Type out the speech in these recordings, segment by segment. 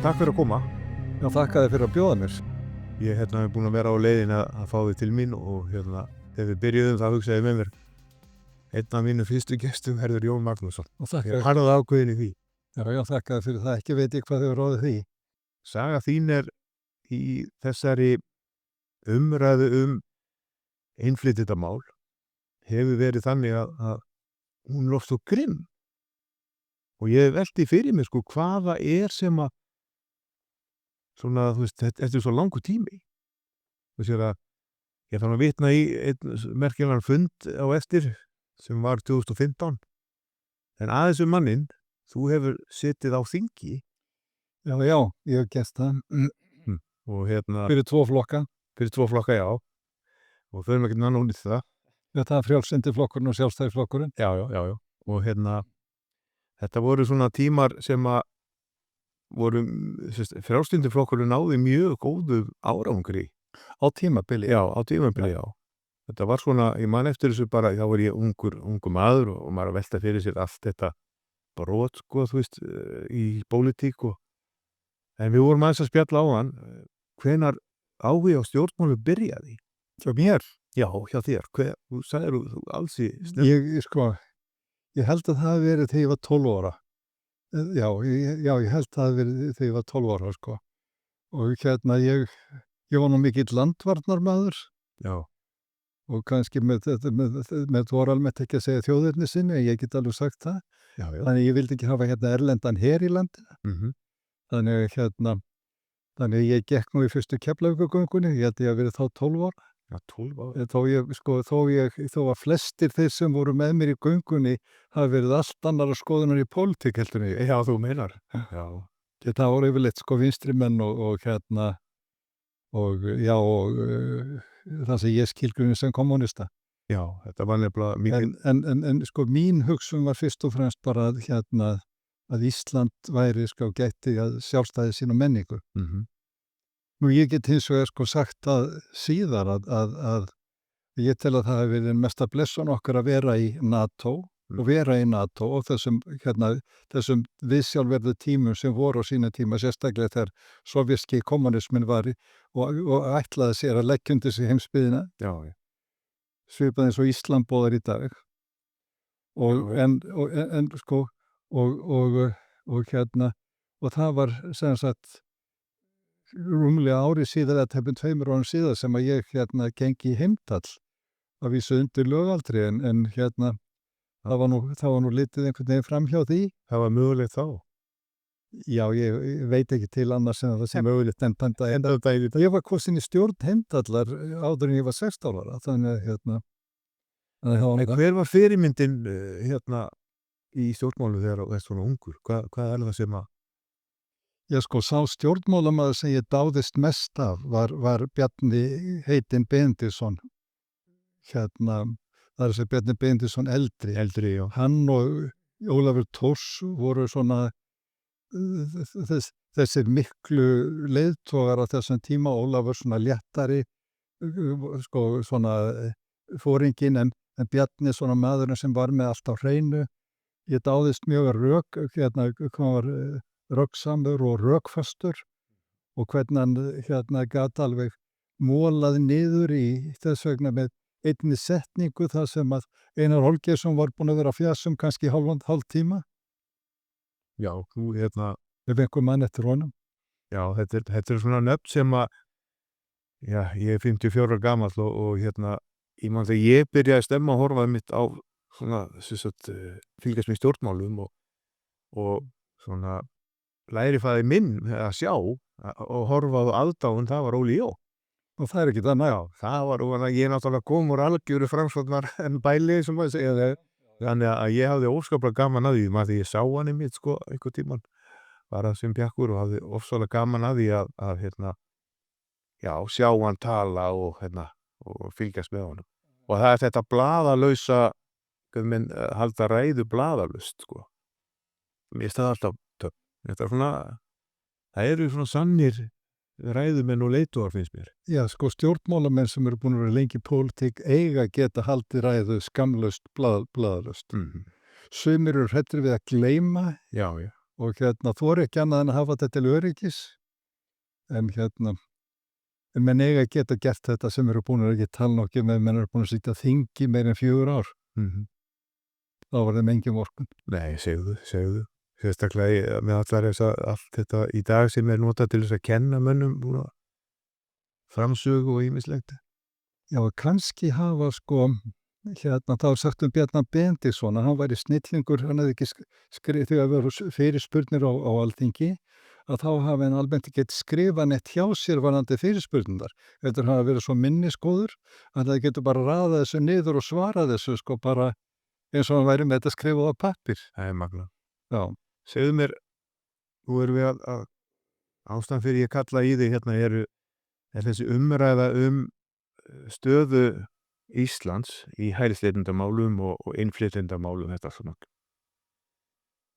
Takk fyrir að koma. Já, þakka þér fyrir að bjóða mér. Ég er búin að vera á leiðin að fá þig til mín og þegar við byrjuðum þá hugsaði ég með mér einn af mínu fyrstu gestum verður Jón Magnússon. Og þakka Ég harði ákveðin í því. Já, þakka þér fyrir það. Ekki veit ég hvað þið ráðið því. Saga þín í þessari umræðu innflytjendamál hefur verið þannig að hún er oft svo grimm. Og ég velti fyrir mér hvaða sem að svona, þú veist, þetta er svo langur tími. Þú sér að ég þarf að vitna í einn merkilegan fund á eftir sem var 2015. En aðeins manninn, þú hefur setið á þingi. Já, ég hef gert það. Og Fyrir tvo flokka. Fyrir tvo flokka, já. Og förum ekki nann út í það. Þetta er frjálslyndi flokkurinn og sjálfstæðisflokkurinn. Já. Og þetta voru svona tímar sem að voru, frjálslyndi flokkurinn náði mjög góðu árangri. Á tímabili? Já, á tímabili, já. Þetta var svona, ég man eftir þessu bara, þá var ég ungur maður og maður að velta fyrir sér allt þetta brot, þú veist, í pólitík en við vorum aðeins að spjalla á hann, hvenær áhugi á stjórnmálu byrjaði? Hjá mér? Já, hjá þér. Þú sagðir þú alls í snemt? Ég held að það hafi verið þegar ég var 12 ára. Já, ég held að það hafi verið þegar ég var 12 ára, Og ég var nú mikill landvarnarmaður. Já. Og kannski með voru almennt ekki að segja þjóðerni sinni, en ég get alveg sagt það. Já. Þannig ég vildi ekki hafa erlendan her í landinu. Þannig ég gekk nú í fyrstu Keflavíkurgöngunni, ég held ég að verið þá 12 ára. Já, 12 ára. Þó að flestir þeir sem voru með mér í göngunni hafi verið allt annar að skoðunar í pólitík heldur en ég. Já, þú meinar. Já. Þetta voru yfirleitt vinstri menn og það sem ég skilgrunni sem kommunista. Já, þetta var nefnilega mikið. En mín hugsun var fyrst og fremst bara að Ísland væri gætti að sjálfstæði sín og menningu. Nú ég get hins vegar sagt að síðar að ég tel að það hefur verið mesta blessun okkar að vera í NATO og þessum viðsjálfverðu tímum sem voru á sína tíma, sérstaklega þegar sovjerski kommunismin var og ætlaði sér að leggja undir sig heimsbyggðina. Já. Svipað eins og Ísland boðar í dag. Og það var sem sagt rúmlega ári síðar eða tæpum 2 árum síðar sem að ég gengi í Heimdall að vísu undir lögaldri en það var nú litið einhvern veginn fram hjá því. Það var mögulegt þá? Já, ég veit ekki til annars en það sem mögulegt en ég var kosin í stjórn Heimdallar áður en ég var 16 ára þannig hver var fyrirmyndin í stjórnmálu þegar þú varst svona ungur? Hvað er það sem að sá stjórnmálamaður sem ég dáðist mest af var Bjarni heitinn Benediktsson. Það er þessi Bjarni Benediktsson eldri. Eldri, já. Hann og Ólafur Thors voru svona þessir miklu leiðtogar á þessum tíma. Ólafur svona léttari, svona foringinn en Bjarni svona maðurinn sem var með allt á hreinu. Ég dáðist mjög að röggsamur og rökfastur og hvernig hann gat alveg mólað niður í þess vegna með einni setningu þar sem að Einar Olgeirsson var búin að vera að fjasa kannski hálf tíma. Já, þú ef einhver mann eftir honum. Já, þetta er svona nöfn sem að ég er 54 ára gamall og ég man þegar ég byrjaði að stemma og horfaði mitt á svona fylgjast með stjórnmálum og svona lærifæði minn að sjá og horfa á aðdáun, það var Óli Jó. Og það er ekki það næg. Já, það var, ég náttúrulega kom úr algjöru framsóknar en bæli sem maður segja. Þannig að ég hafði óskaplega gaman að því, maður því ég sá hann í mitt einhvern tímann, var að sem bjakkur og hafði ofsalega gaman að því að sjá hann tala og fylgjast með honum. Og það er þetta blaðalausa, halda ræðu blaðalaust, Mér finnst það alltaf Þetta er svona, það eru svona sannir ræðumenn og leiðtogar finnst mér. Já, stjórnmálamenn sem eru búin að vera lengi í pólitík eiga geta haldið ræðu skamlaust, blaðalaust. Sumir eru hræddir við að gleyma. Já. og þori ekki annað en að hafa þetta til öryggis, en menn eiga að geta gert þetta sem eru búin að ekki tala nokkið með menn eru búin að sitja á þingi meir en 4 ár. Þá var þeim engin vorkunn. Nei, segðu. Sérstaklega með allt þetta í dag sem notað til þess að kenna mönnum framsögu og ýmislegt. Já, kannski hafa þá er sagt Bjarna Benediktsson að hann væri snillingur, hann hefði ekki skrifað þegar það voru fyrirspurnir á Alþingi, að þá hafi hann almennt ekki skrifað neitt hjá sér varðandi fyrirspurnirnar. Þetta hafa verið svo minnisgóður að það getur bara raðað þessu niður og svarað þessu bara eins og hann væri með þetta skrifað á pappír. Það er magna. Já. Segðu mér, nú erum við að ástæðan fyrir ég kalla í þig hérna er þessi umræða stöðu Íslands í hælisleitendamálum og innflytjendamálum þetta svona.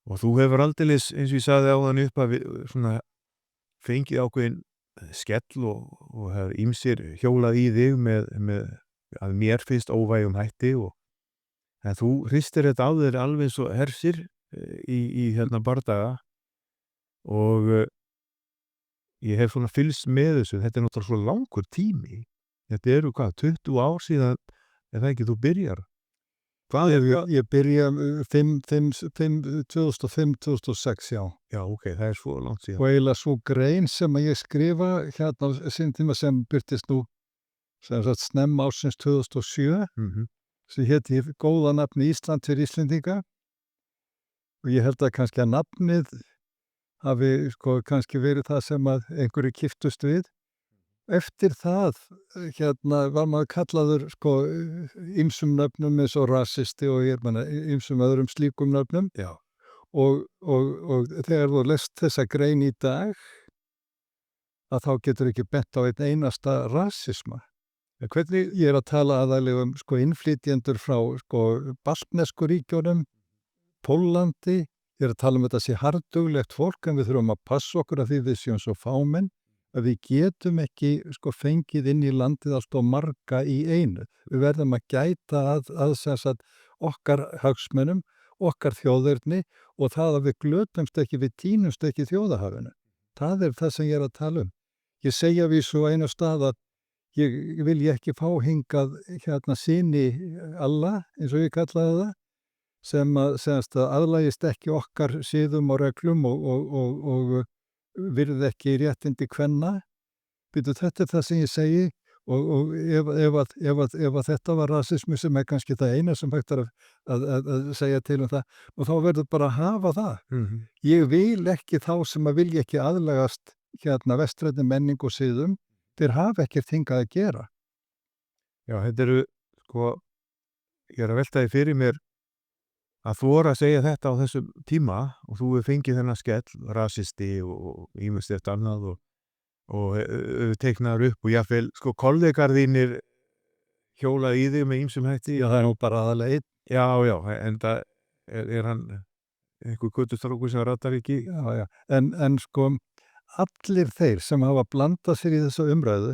Og þú hefur aldeilis, eins og ég sagði áðan upp að svona fengið ákveðin skell og hefur ýmsir hjólað í þig með að mér finnst óvægum hætti en þú hristir þetta á þér alveg svo hersir í bardaga og ég hef svona fylgst með þessu, þetta náttúrulega svo langur tími. Þetta eru 20 ár síðan, er það ekki þú byrjar? Hvað ég byrja 2005-2006, já. Já, ok, það er svo langt síðan. Og eiginlega svo grein sem að ég skrifa á sinn tíma sem byrtist nú sem sagt snemma ársins 2007 sem héti góða nafni Ísland fyrir Íslendinga og ég held að kannski að nafnið hafi kannski verið það sem að einhverju kiftust við. Eftir það var maður kallaður ýmsum nöfnum eins og rasisti og ýmsum öðrum slíkum nöfnum. Já. Og þegar þú lest þessa grein í dag að þá getur ekki bent á einn einasta rasisma. Hvernig ég að tala aðalega innflytjendur frá baltnesku ríkjunum, Póllandi, ég að tala að þetta sé harðduglegt fólk en við þurfum að passa okkur að því við séum svo fámenn að við getum ekki fengið inn í landið allt og marga í einu. Við verðum að gæta að okkar hagsmunum, okkar þjóðerni og það að við glötumst ekki, við tínumst ekki þjóðahafinu. Það er það sem ég að tala um. Ég segja við svo einu stað að ég vil ekki fá hingað syni Allah, eins og ég kallaði það, sem að aðlagist ekki okkar siðum og reglum og virði ekki réttindi kvenna. Þetta er það sem ég segi og ef þetta var rasismi sem kannski það eina sem hægt að segja til það og þá verður bara að hafa það. Ég vil ekki þá sem að vilja ekki aðlagast vestrænni menningu og siðum, þeir hafa ekkert hingað að gera. Já, þetta eru ég að velta því fyrir mér að þú voru að segja þetta á þessum tíma og þú hefur fengið þennan skell, rasisti og ýmislegt annað og teiknaður upp og jáfnvel kollegar þínir hjólað í þig með ýmsum hætti. Já, það er nú bara aðalega einn. Já, en það er hann einhver göttustrákur sem ratar ekki. Já, en allir þeir sem hafa blandað sér í þessu umræðu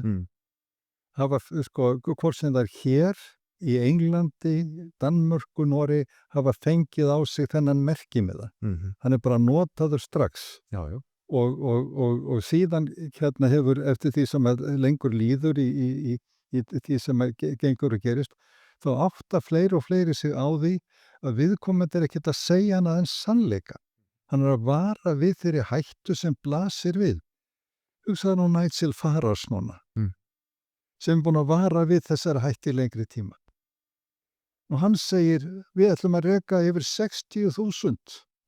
hafa, hvort sem það er hér í Englandi, Danmörku, Noregi hafa fengið á sig þennan merkimiða. Hann er bara notaður strax. Já. Og síðan hefur eftir því sem lengur líður í því sem gengur og gerist, þá átta fleiri og fleiri sig á því að viðkomandi er ekkert að segja annað en sannleika. Hann er að vara við þeirri hættu sem blasir við. Hugsaðu nú Nigel Farage núna, sem er búin að vara við þessari hætti í lengri tíma. Og hann segir, við ætlum að reka yfir 60.000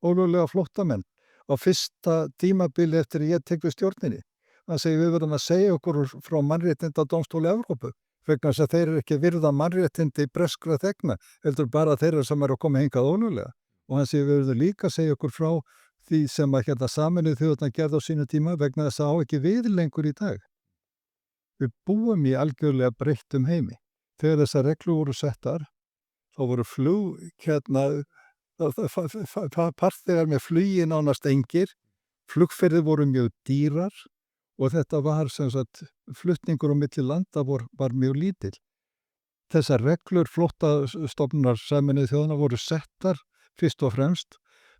ólöglega flóttamenn á fyrsta tímabili eftir að ég tek við stjórninni. Hann segir, við verðum að segja okkur frá mannréttindadómstóli Evrópu, vegna þess að þeir eru ekki virða mannréttindi breskra þegna, heldur bara þeirra sem eru að koma hingað ólöglega. Og hann segir, við verðum líka að segja okkur frá því sem að Sameinuðu þjóðirnar gerðu á sínu tíma, vegna þess að á ekki við lengur í dag. Við búum í algjörlega breyttum heimi. Þegar þessar reglur voru settar, þá voru farþegar með flugi nánast engir, flugferðir voru mjög dýrar og þetta var flutningur á milli landa var mjög lítill. Þessar reglur flóttastofnunar Sameinuðu þjóðanna voru settar fyrst og fremst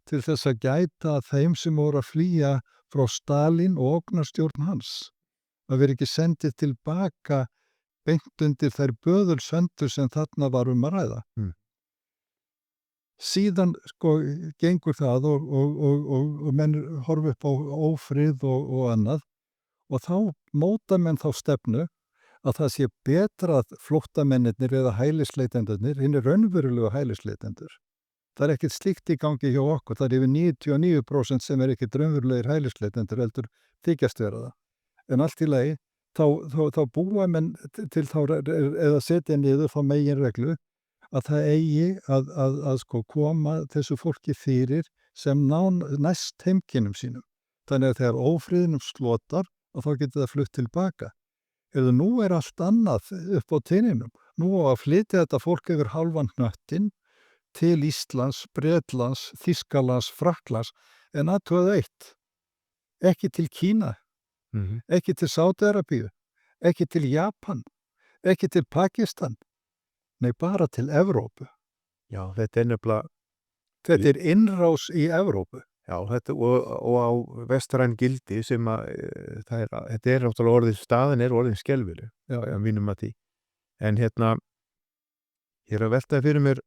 til þess að gæta að þeim sem voru að flýja frá Stalín og ógnarstjórn hans. Að vera ekki sendið tilbaka beint undir þær böðulsöndur sem þarna var að ræða. Síðan gengur það og menn horfa upp á ófrið og annað og þá móta menn þá stefnu að það sé betra að flóttamennirnir eða hælisleitendurnir, hinir raunverulegu hælisleitendur. Það er ekkert slíkt í gangi hjá okkur, það er yfir 99% sem er ekkert raunverulegir hælisleitendur heldur þykjast vera það. En allt í lagi, þá búa menn til þá eða setja niður þá meginreglu að það eigi að koma þessu fólki fyrir sem næst heimkynnum sínum. Þannig að þegar ófriðinum slotar og þá getur það flutt tilbaka. Eða nú er allt annað upp á teininum. Nú á að flytja þetta fólk yfir halvan hnöttinn til Íslands, Bretlands, Þýskalands, Frakklands en aðtöðu eitt. Ekki til Kína, ekki til Sádi-Arabíu, ekki til Japan, ekki til Pakistan. Nei, bara til Evrópu. Já, þetta er nefnilega... Þetta er innrás í Evrópu. Já, þetta og á vestræn gildi sem að þetta er náttúrulega orðið, staðan er orðin skelfileg. Já, mínum að því. En ég er að velta fyrir mér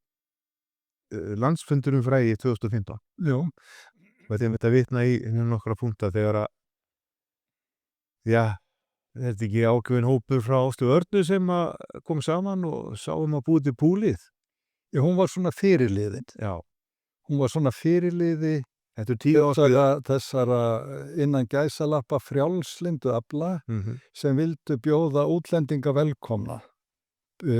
landsfundurum frægi 2015. Já. Og þetta vitna í nokkra punkta þegar að þetta ekki ákveðin hópur frá Ástu Örnu sem kom saman og sáum að búið til púlið. Já, hún var svona fyrirliðin. Já. Hún var svona fyrirliði þessara innan gæsalappa frjálslyndu afla sem vildu bjóða útlendinga velkomna.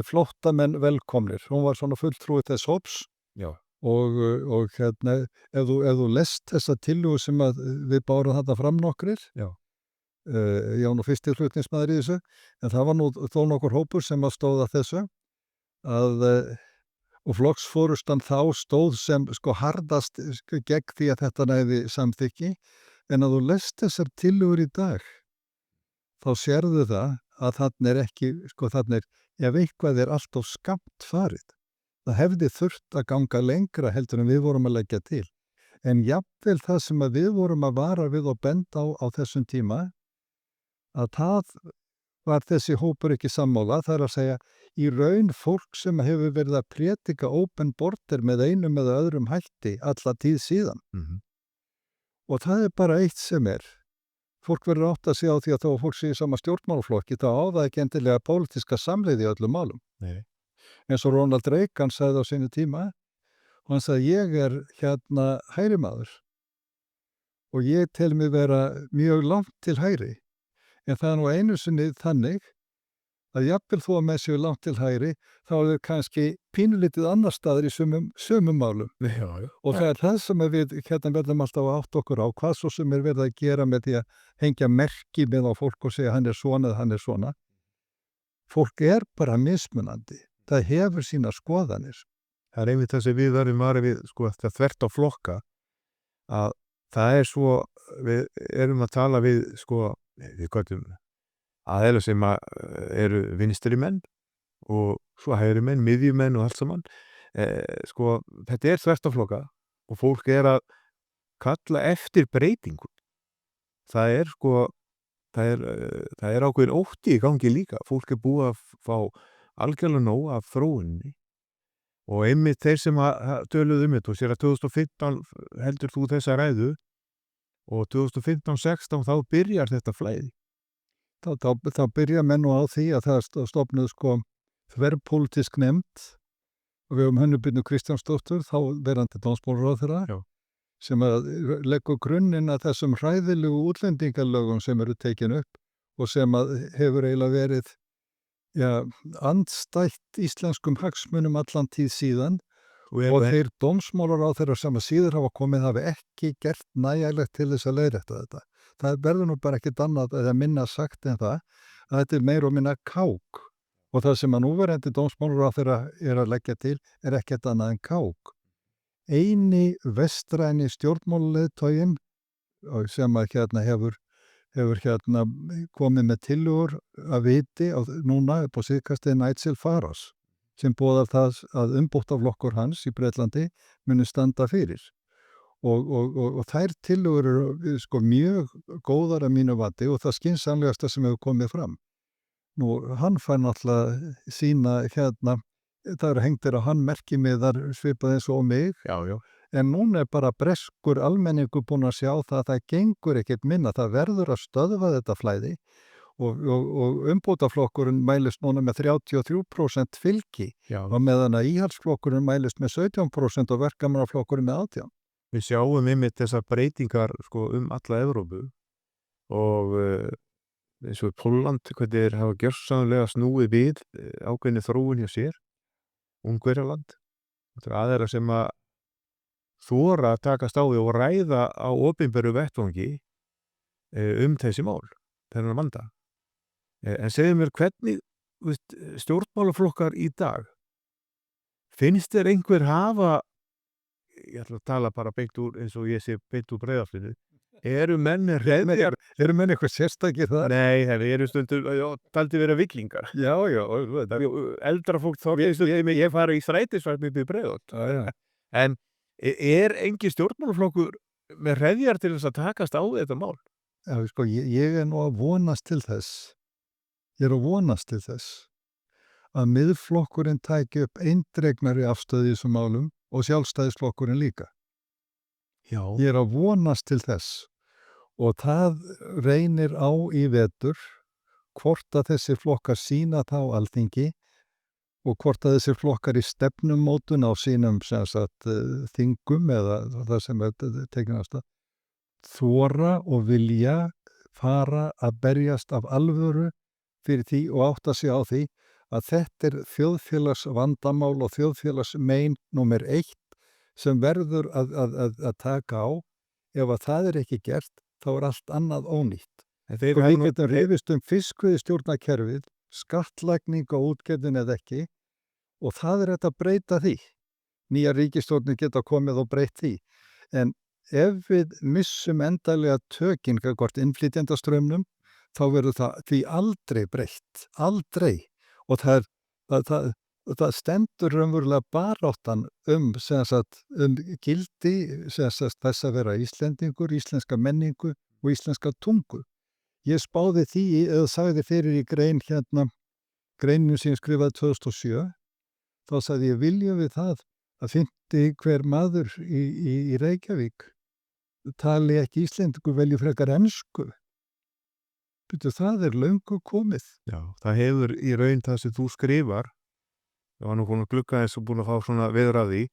Flóttamenn velkomnir. Hún var svona fulltrúi þess hóps. Já. Og ef þú lest þessa tillögu sem að við bárum þetta fram nokkrir. Já. Ég var nú fyrsti hlutningsmaður í þessu, en það var nú þó nokkur hópur sem að stóða þessu og flokksforustan þá stóð sem harðast gegn því að þetta næði samþykki, en að þú lest þessar tillögur í dag þá sérðu það að þarna er ekki, þarna er, ef eitthvað er allt of skammt farið. Það hefði þurft að ganga lengra heldur en við vorum að leggja til. En jafnvel það sem að við vorum að vara við og benda á þessum tíma, að það var þessi hópur ekki sammála, það er að segja í raun fólk sem hefur verið að prétika open border með einum eða öðrum hætti alla tíð síðan. Og það er bara eitt sem er. Fólk verður átt að segja á því að þá fólk sé í sama stjórnmálaflokki, þá á það ekki endilega pólitíska samleiði í öllum málum. Nei. Eins og Ronald Reagan sagði á sínu tíma, og hann sagði ég er hægrimaður og ég tel mig vera mjög langt til hægri. En það er nú einu sinni þannig að jafnvel þó að með séu langt til hægri þá er það kannski pínulítið annar staðar í sömum málum. Já. Og það er það sem við verðum alltaf að átta okkur á, hvað svo sem er verið að gera með því að hengja merki með á fólk og segja hann er svona eða hann er svona. Fólk er bara mismunandi. Það hefur sína skoðanir. Það er einmitt það sem við verðum við þetta þvert á flokka að það er svo, við erum að tala við við kvöldum aðeila sem eru vinstri menn og svo hægri menn, miðjumenn og allt saman. Þetta er þvert á flokka og fólk er að kalla eftir breytingum. Það er ákveðin ótti í gangi líka. Fólk er búið að fá algjörlega nóg af þróuninni og einmitt þeir sem töluðu þetta og sér að 2015 heldur þú þessa ræðu og 2015-16 þá byrjar þetta flæði. Þá byrja menn nú á því að það stofnuð þverpólitísk nefnd og við Hönnu Birnu Kristjánsdóttur, þá verandi dómsmálaráðherra, sem að leggur grunninn að þessum hræðilegu útlendingalögum sem eru tekin upp og sem að hefur eiginlega verið andstætt íslenskum hagsmunum allan tíð síðan. Og þeir dómsmálaráðherrar sem að síður hafa komið hafi ekki gert nægilegt til þess að leiðrétta þetta. Það verður nú bara ekkert annað eða minna sagt en það að þetta er meira og minna kák. Og það sem að núverandi dómsmálaráðherra er að leggja til er ekkert annað en kák. Eini vestræni stjórnmálaleiðtoginn sem að hefur komið með tillögur að viti núna upp á síðkastið Nigel Farage sem boðar það að umbóttaflokkur hans í Bretlandi muni standa fyrir. og þær tillögur eru sko mjög góðar að mínu vati og það skynsamlegasta sem hefur komið fram. Nú, hann fær náttúrulega sína það eru hengtir á hann merkimiðar svipað eins og mig, Já, já. en núna bara breskur almenningur búinn að sjá það að það gengur ekkert minna, það verður að stöðva þetta flæði og umbótaflokkurinn mælist núna með 33% fylgi Já. og meðan að íhaldsflokkurinn mælist með 17% og verkamannaflokkurinn með 18%. Við sjáum einmitt þessar breytingar sko alla Evrópu og eins og Pólland, hvernig þeir hafa gjörsamlega snúið við ákveðinni þróun hjá sér, Ungverjaland. Þetta aðeira sem að þora að takast á því og ræða á opinberu vettvangi þessi mál, þennan vanda. En segðu mér hvernig stjórnmálaflokkar í dag, finnst þér einhver hafa, ég ætla að tala bara beint úr eins og ég sé beint úr Breiðaflinu, eru menn reðjar? Eru menn eitthvað sérstakir það? Nei, þeir eru stundum taldi vera viklingar. Já, Eldra fólk þá, ég fara í strætisvagn upp í Breiðholt. já. En engin stjórnmálaflokkur með reðjar til þess að takast á þetta mál? Já, sko, ég nú að vonast til þess. Ég að vonast til þess að miðflokkurinn tæki upp eindregnari afstöðu í þessum málum og sjálfstæðisflokkurinn líka. Já. Ég að vonast til þess og það reynir á í vetur hvort að þessir flokkar sýna þá Alþingi og hvort að þessir flokkar í stefnumótun á sínum þingum eða það sem tekinast að þora og vilja fara að berjast af alvöru fyrir því og átta sig á því að þetta þjóðfélagsvandamál og þjóðfélagsmein númer 1 sem verður að taka á. Ef að það ekki gert, þá allt annað ónýtt. Við getum rifist fiskveiðistjórnarkerfið, skattlagning á útgerðin eða ekki, og það hægt að breyta því. Nýja ríkisstjórnir geta komið og breytt því. En ef við missum endalega tökin gagnvart innflytjendastraumnum, þá verður það því aldrei breytt. Aldrei. Og það stendur raunverulega baráttan gildi þess að vera Íslendingur, íslenska menningu og íslenska tungu. Ég spáði því eða sagði fyrir í greininu sem ég skrifaði 2007, þá sagði ég viljum við það að fyndi hver maður í Reykjavík tali ekki íslendingur, velji frekar ensku. Það löngu komið. Já, það hefur í raun það sem þú skrifar, ég var nú búin að glugga eins og búin að fá svona viðra því,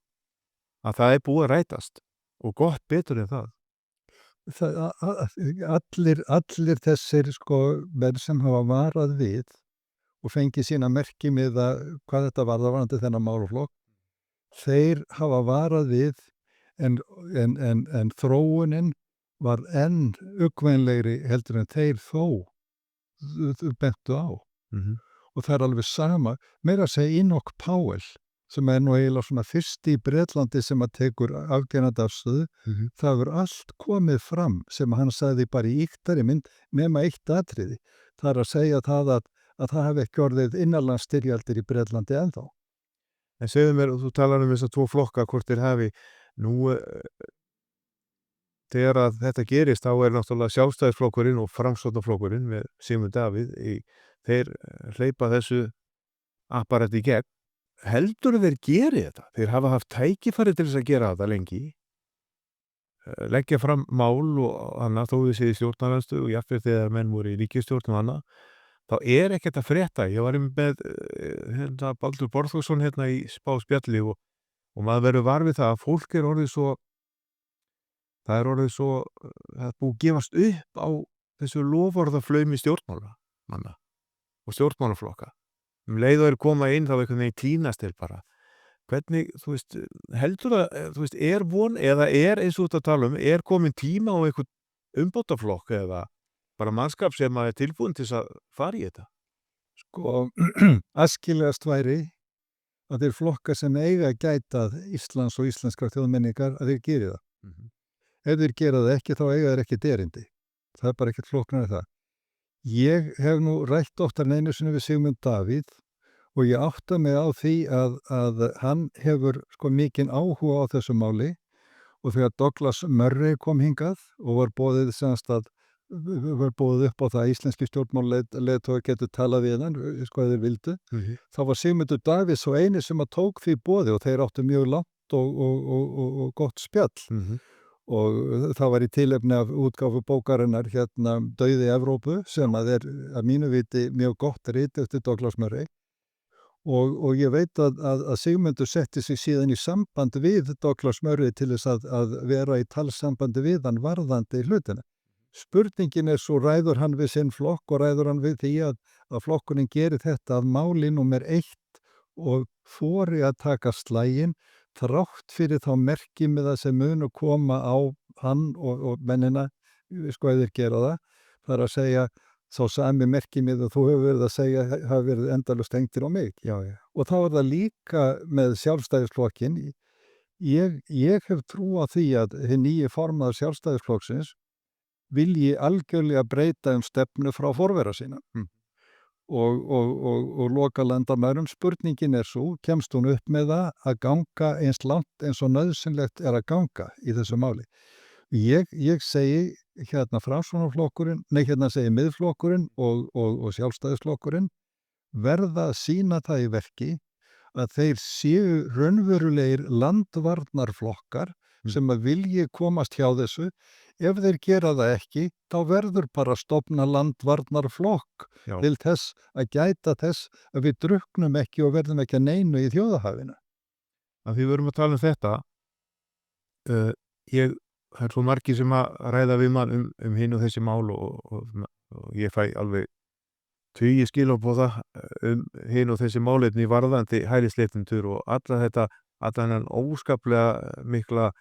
að það búið að rætast og gott betur en það. Allir þessir menn sem hafa varað við og fengið sína merkimiða hvað þetta varðandi þennan málaflokk, þeir hafa varað við en þróunin var enn uggvænlegri heldur en þeir þó bentu á. Og það alveg sama, meira að segja Enoch Powell, sem nú eiginlega svona fyrsti í Bretlandi sem að tekur afgerandi afstöðu, það hefur allt komið fram sem hann sagði bara í ýktari mynd nema eitt atriði. Það að segja það að það hefði ekki orðið innanlandsstyrjaldir í Bretlandi ennþá. En segðu mér, þú talar þessar 2 flokka, hvort þeir hafi nú þegar að þetta gerist, þá náttúrulega Sjálfstæðisflokkurinn og Framsóknarflokkurinn með Sigmund Davíð, þeir hleypa þessu apparati í gegn. Heldur þeir geri þetta? Þeir hafa haft tækifæri til þess að gera þetta lengi, leggja fram mál og annað, þó við séð í stjórnarandstöðu og jafnvel þegar menn voru í ríkisstjórn og annað, þá ekkert að frétta. Ég var með Baldur Borðhússon í spjalli og maður verður var við það að fólk orðið svo, það orðið svo, það búið að gefast upp á þessu loforðaflaumi stjórnmálamanna og stjórnmálaflokka. Leið og koma inn þá einhvern veginn tínast til bara. Hvernig, heldur það, von eða eins og þetta tala komin tíma á einhvern umbótaflokk eða bara mannskap sem tilbúin til að fara í þetta? Æskilegast væri að þeir flokkar sem eiga að gæta Íslands og íslenskra þjóðmenningar að þeir geri það. Ef þeir gera það ekki, þá eiga þeir ekkert erindi. Það bara ekkert flóknara það. Ég hef nú rætt oftar en einu sinni við Sigmund Davíð og ég átta mig á því að hann hefur mikinn áhuga á þessu máli og þegar Douglas Murray kom hingað og var boðið upp á það að íslenski stjórnmálaleiðtogar getur talað við hann, hvað þeir vildu, þá var Sigmundur Davíðs svo eini sem að tók því boði og þeir áttu mjög langt og gott spjall. Og það var í tilefni af útgáfu bókarinnar Dauði Evrópu sem að mínu viti mjög gott rit eftir Douglas Murray. Og ég veit að Sigmundur setti sig síðan í samband við Douglas Murray til þess að vera í talsambandi við hann varðandi hlutina. Spurningin svo ræður hann við sinn flokk og ræður hann við því að flokkurinn gerir þetta að máli númer 1 og þori að taka slaginn þrátt fyrir þá merkimiða sem munu koma á hann og mennina, ef þeir gera það. Það að segja, þá sami merkimiða þú hefur verið að segja hafa verið endalaust hengtir á mig. Já. Og þá það líka með Sjálfstæðisflokkinn. Ég hef trú á því að hinn nýi formaður Sjálfstæðisflokksins vilji algjörlega breyta stefnu frá forvera sína. Og loka landamærum. Spurningin svo, kemst hún upp með það að ganga eins langt eins og nauðsynlegt að ganga í þessu máli. Ég segi Framsóknarflokkurinn, segi Miðflokkurinn og Sjálfstæðisflokkurinn verða að sýna það í verki að þeir séu raunverulegir landvarnarflokkar sem að vilji komast hjá þessu. Ef þeir gera það ekki, þá verður bara að stofna landvarnarflokk til þess að gæta þess að við drukknum ekki og verðum ekki að neinu í þjóðahafinu. Að því við erum að tala þetta, það svo margir sem að ræða við mann hinn og þessi mál og ég fæ alveg tugi skilabóða hinn og þessi málefni varðandi hælisleitendur og allan þennan óskaplega mikla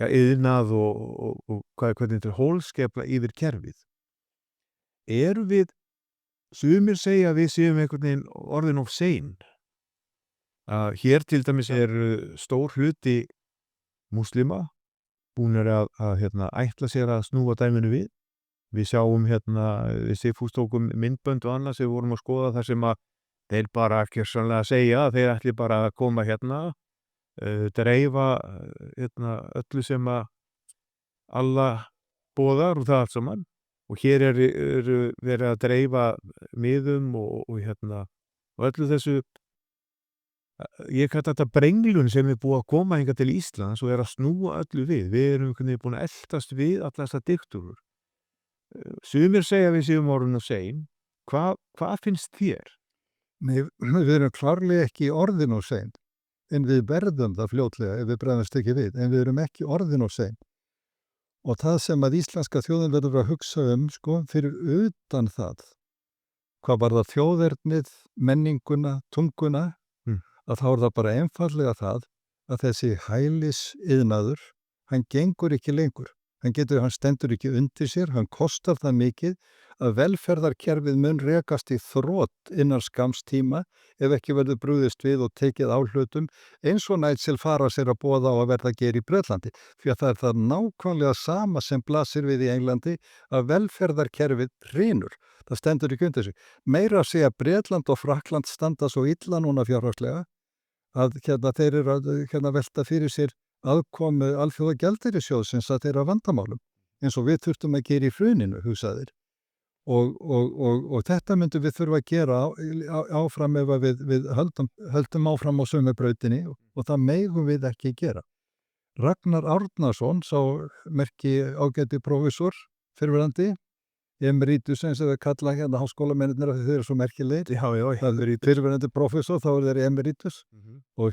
iðnað og hvernig þetta hólskepla yfir kerfið. Við, sumir segja að við séum einhvern veginn orðin of sein. Hér til dæmis stór hluti múslima búnir að ætla sér að snúa dæminu við. Við sjáum við Sigfús tókum myndbönd og annað sem við vorum að skoða þar sem að þeir bara ekki sannlega segja að þeir ætli bara að koma dreifa öllu sem að Allah boðar og það allt saman og hér verið að dreifa miðum og öllu þessu ég kallar þetta brenglun sem búið að koma hingað til Íslands og að snúa öllu við erum búin að eltast við allar þessar diktúrur. Sumir segja við séum orðin of sein. Hvað finnst þér? Nei, við erum klárlega ekki orðin of sein. En við verðum það fljótlega ef við bregðumst ekki við, en við erum ekki orðin of sein. Og það sem að íslenska þjóðin verður að hugsa fyrir utan það, hvað var það þjóðernið, menninguna, tunguna, að þá það bara einfallega það að þessi hælisiðnaður, hann gengur ekki lengur. Hann stendur ekki undir sér, hann kostar það mikið að velferðarkerfið mun rekast í þrot innan skamms tíma ef ekki verður brugðist við og tekið á hlutum eins og Nigel Farage sér að boða á að verða að gera í Bretlandi. Því að það það nákvæmlega sama sem blasir við í Englandi að velferðarkerfið hrynur. Það stendur ekki undir sig. Meira að segja Bretland og Frakkland standa svo illa núna fjárhagslega að þeir að velta fyrir sér aðkomu Alþjóðagjaldeyrissjóðsins að þeirra vandamálum, eins og við þurftum að gera í hruninu, hugsaðir. Og þetta myndum við þurfa að gera áfram ef við höldum áfram á sömu brautinni og það megum við ekki gera. Ragnar Árnason, sá merki ágæti prófessor fyrrverandi, emeritus eins og við kalla háskólamennirnir af því þeir svo merkilegir. Já, það fyrrverandi prófessor, þá þeir emeritus og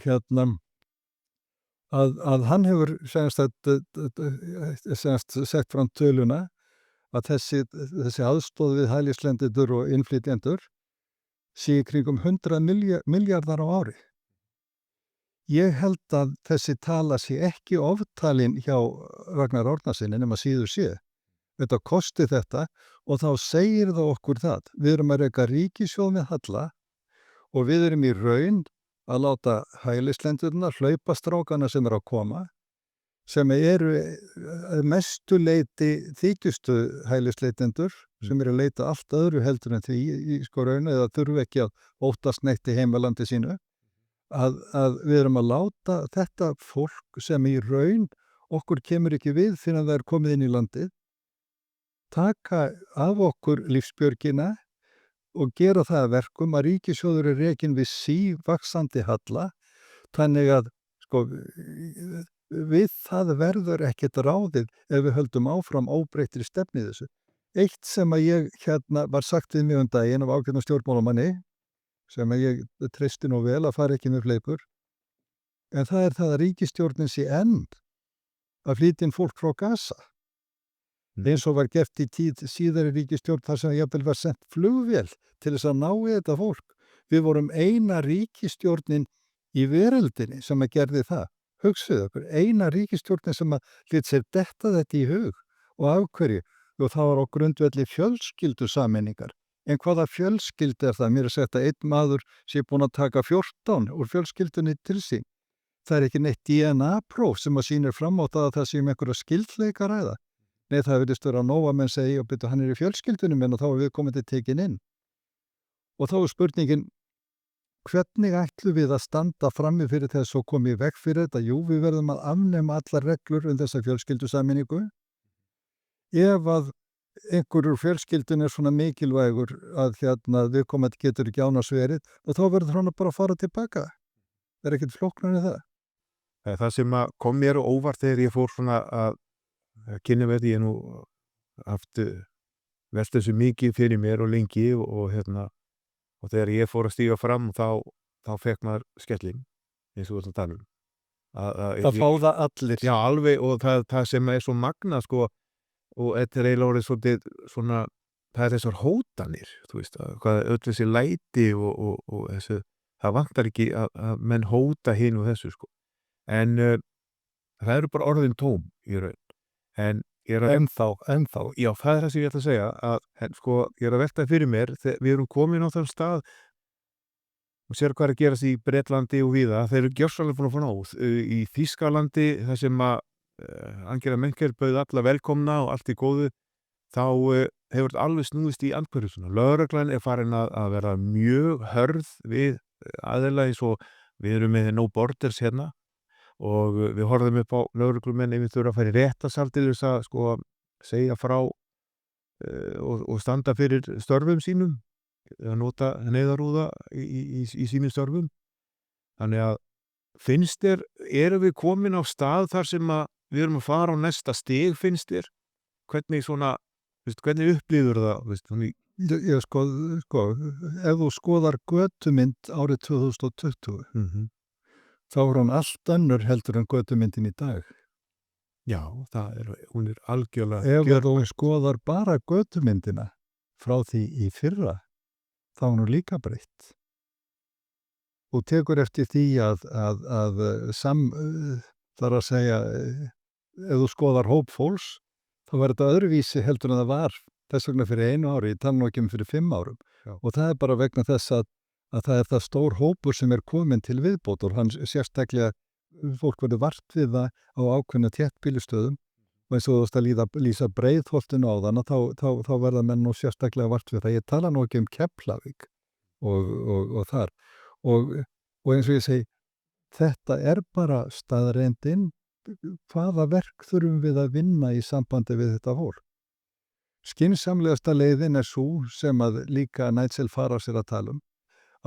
að hann hefur sett fram töluna að þessi aðstoð við hælisleitendur og innflytjendur sé kringum 100 milljarðar á ári. Ég held að þessi tala sé ekki oftalin hjá Ragnar Árnasyni nema síður sé. Þetta kosti þetta og þá segir það okkur það. Við erum að reka ríkissjóð með halla og við erum í raun að láta hælislendurna hlaupa strákana sem að koma, sem eru mestu leiti þykistu hælisleitendur, sem að leita allt öðru heldur en því í raun eða þurfu ekki að óttast neitt í heimalandi sínu, að við erum að láta þetta fólk sem í raun okkur kemur ekki við fyrir að það komið inn í landið, taka af okkur lífsbjörgina og gera það að verkum að ríkissjóður rekinn við sívaxandi halla, þannig að sko, við það verður ekkert ráðið ef við höldum áfram óbreyttri stefnu í þessu. Eitt sem að ég var sagt við mig daginn af ágætnum stjórnmálamanni, sem að ég treysti nú vel að fara ekki með fleipur, en það það að ríkisstjórnin sé enn að flytja inn fólk frá Gaza. Eins og var gert í tíð síðari ríkisstjórn þar sem jafnvel var sent flugvél til þess að ná í þetta fólk. Við vorum eina ríkisstjórnin í veröldinni sem að gerði það. Hugsaðu okkur, eina ríkisstjórnin sem að lét sér detta þetta í hug. Og af hverju? Og það var á grundvelli fjölskyldusameiningar. En hvaða fjölskyldu það? Mér sagt að einn maður sé búinn að taka 14 úr fjölskyldunni til sín. Það ekki neitt DNA-próf sem að sýnir fram á það að það sé einhverja skyldleika ræða. Nei, það virðist vera nóg að menn segja og byrja hann í fjölskyldunum minn og þá við komið til tekin inn. Og þá spurningin, hvernig ætlum við að standa frammi fyrir þess og komið í veg fyrir þetta? Jú, við verðum að afnema allar reglur þessa fjölskyldusameiningu. Ef að einhverjur fjölskyldun svona mikilvægur að við komið getur ekki án að sverið og þá verður hann bara að fara tilbaka. Það ekkert flóknar en það. Það sem að kom mér óvart þegar ég fór svona að kynna með því ég nú haft velt þessu mikið fyrir mér og lengi og þegar ég fór að stíga fram þá fekk maður skelling eins og það tala um. Það fá það allir. Já, alveg og það sem svo magna sko og þetta eiginlega orðið svolítið svona, það þessar hótanir, þú veist, hvað öll þessi læti og þessu, það vantar ekki að menn hóta hinn og þessu sko. En það eru bara orðin tóm í raun. En ég ennþá. Já, það það sem ég ætla að segja að sko, ég að velta fyrir mér, við erum komin á þann stað og sér hvað að gerast í Bretlandi og víða, þeir eru gjörsamlega búin að fá nóg. Í Þýskalandi, þar sem að Angela Merkel bauð alla velkomna og allt í góðu, þá hefur þetta alveg snúist í andhverju. Lögreglan farin að vera mjög hörð við aðila eins og við erum með No Borders hérna og við horfum upp á lögreglumenn ef við þurfum að fara í réttarsal til þess að sko segja frá og standa fyrir störfum sínum, að nota neyðarúða í sínum störfum. Þannig að finnst þér, erum við komin á stað þar sem að við erum að fara á næsta stig, finnst þér? Hvernig svona, hvernig upplifur það? Ég sko, ef þú skoðar götumynd árið 2020, þá hún allt önnur heldur en götumyndin í dag. Já, hún algjörlega... Ef þú skoðar bara götumyndina frá því í fyrra, þá hún líka breytt. Og tekur eftir því þar að segja, ef þú skoðar hóp fólks, þá var þetta öðruvísi heldur en það var þess vegna fyrir 1 ári, ég tala nú ekki fyrir 5 árum. Já. Og það bara vegna þess að það það stór hópur sem komin til viðbót og hann sérstaklega fólk verður vart við það á ákveðnu þéttbýlistöðum og eins og þú veist að lýsa Breiðholtinu á þann þá verða menn nú sérstaklega vart við það. Ég tala nú ekki Keflavík og þar og eins og ég segi, þetta bara staðreyndin, hvaða verk þurfum við að vinna í sambandi við þetta fólk. Skynsamlegasta leiðin sú sem að líka Nigel Farage að tala um,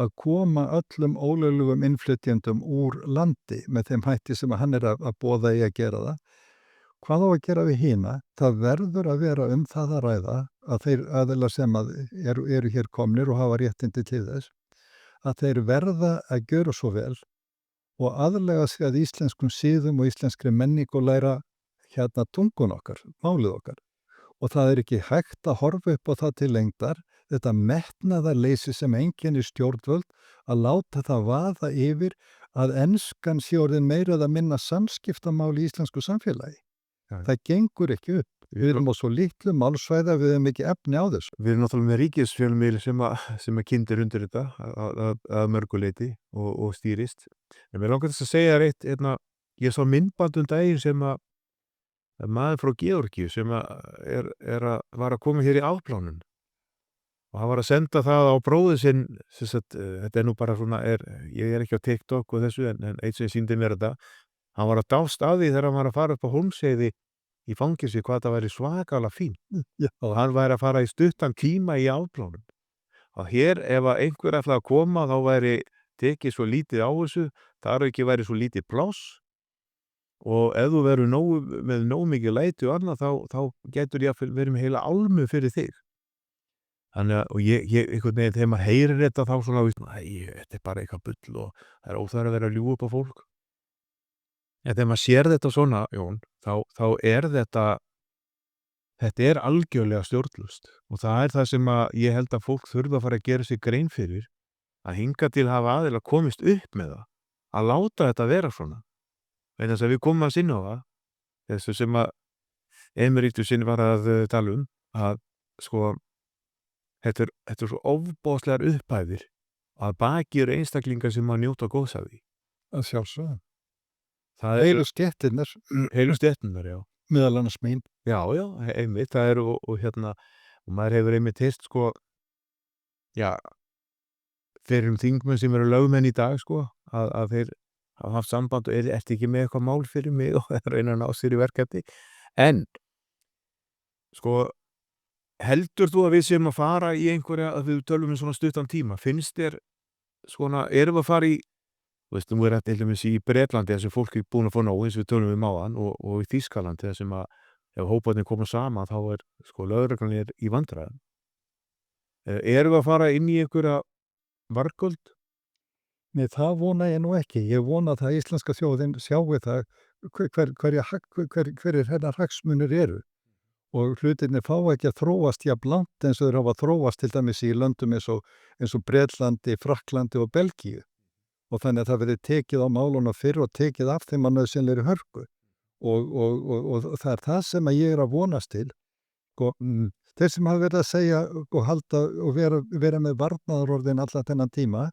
að koma öllum ólöglegum innflytjendum úr landi með þeim hætti sem að hann að boða í að gera það. Hvað á að gera við hina? Það verður að vera það að ræða að þeir aðilar sem að eru hér komnir og hafa réttindi til þess, að þeir verða að gjöra svo vel og aðlega sig að íslenskum siðum og íslenskri menningu og læra tungun okkar, málið okkar. Og það ekki hægt að horfa upp á það til lengdar, þetta metnaðarleysi sem einkennir stjórnvöld, að láta það vaða yfir að enskan sé orðin meira eða minna samskiptamál í íslensku samfélagi. Ja. Það gengur ekki upp. Við erum á svo litlu málsvæði að við erum ekki efni á þessu. Við erum náttúrulega með ríkisfjölmiðil sem kyndir undir þetta að mörguleiti og stýrist. En mér langar þess að segja reitt, ég sá myndband daginn sem að maður frá Georgíu sem var að koma hér í afplánun og hann var að senda það á bróðið sinn, þetta nú bara svona, ég ekki á TikTok og þessu en eitt sem sýndi mér þetta, Hann var að dást að því þegar hann var að fara upp á Hólmsheiði í fangelsi hvað það væri svakalega fínt Já. og hann væri að fara í stuttan tíma í afplánun. Og hér ef að einhver ætlaði að koma þá væri tekið svo lítið á þessu, þar að auki væri svo lítið pláss og ef þú verður með nógu mikið læti og annað þá gætur jafnvel verið með heila álmu fyrir þig. Þannig að og ég einhvern veginn þegar maður heyrir þetta þá svona þetta er bara eitthvað bull og það er óþarfi að vera að ljúga upp á fólk. En þegar maður sér þetta svona, Jón, þá er þetta er algjörlega stjórnlaust og það er það sem að ég held að fólk þurfa að fara að gera sig grein fyrir að hingað til hafa aðilar komist upp með það að láta þetta vera svona. Vegna þess að við komum inn á það, þessu sem að Emeritusinn var að tala að sko þetta er svo ofboðslegar upphæðir að baki eru einstaklingar sem að njóta góðs af því. Að sjálfsögðu. Heilu stéttirnar, já. Meðal annars mín. Já, einmitt, það eru og maður hefur einmitt heyrt sko, já, fyrir þingmenn sem eru lögmenn í dag sko, að þeir hafa haft samband og ertu ekki með eitthvað mál fyrir mig og reyna að ná sér í verkefni. En, sko, heldur þú að við séum að fara í einhverja, að við tölum svona stuttan tíma, finnst þér svona, erum við að fara í, þú veist, nú þetta til dæmis í Bretlandi þar sem fólk er búin að fá nóg, eins og við tölum áðan og í Þýskalandi þar sem að ef hóparnir koma saman þá sko lögreglan í vandræðum. Erum við að fara inn í einhverja vargöld? Nei, það vona ég nú ekki. Ég vona að íslenska þjóðin sjáu það hverjir hennar hagsmunir eru og hlutirnir fá ekki að þróast jafn langt eins og þeir hafa þróast til dæmis í löndum eins og Bretlandi, Frakklandi og Belgíu og þannig að það verði tekið á málunum fyrr og tekið af þeim að nauðsynlegri hörku og það er það sem að ég er að vonast til og þeir sem hafa verið að segja og halda og vera með varnaðarorðin allan þennan tíma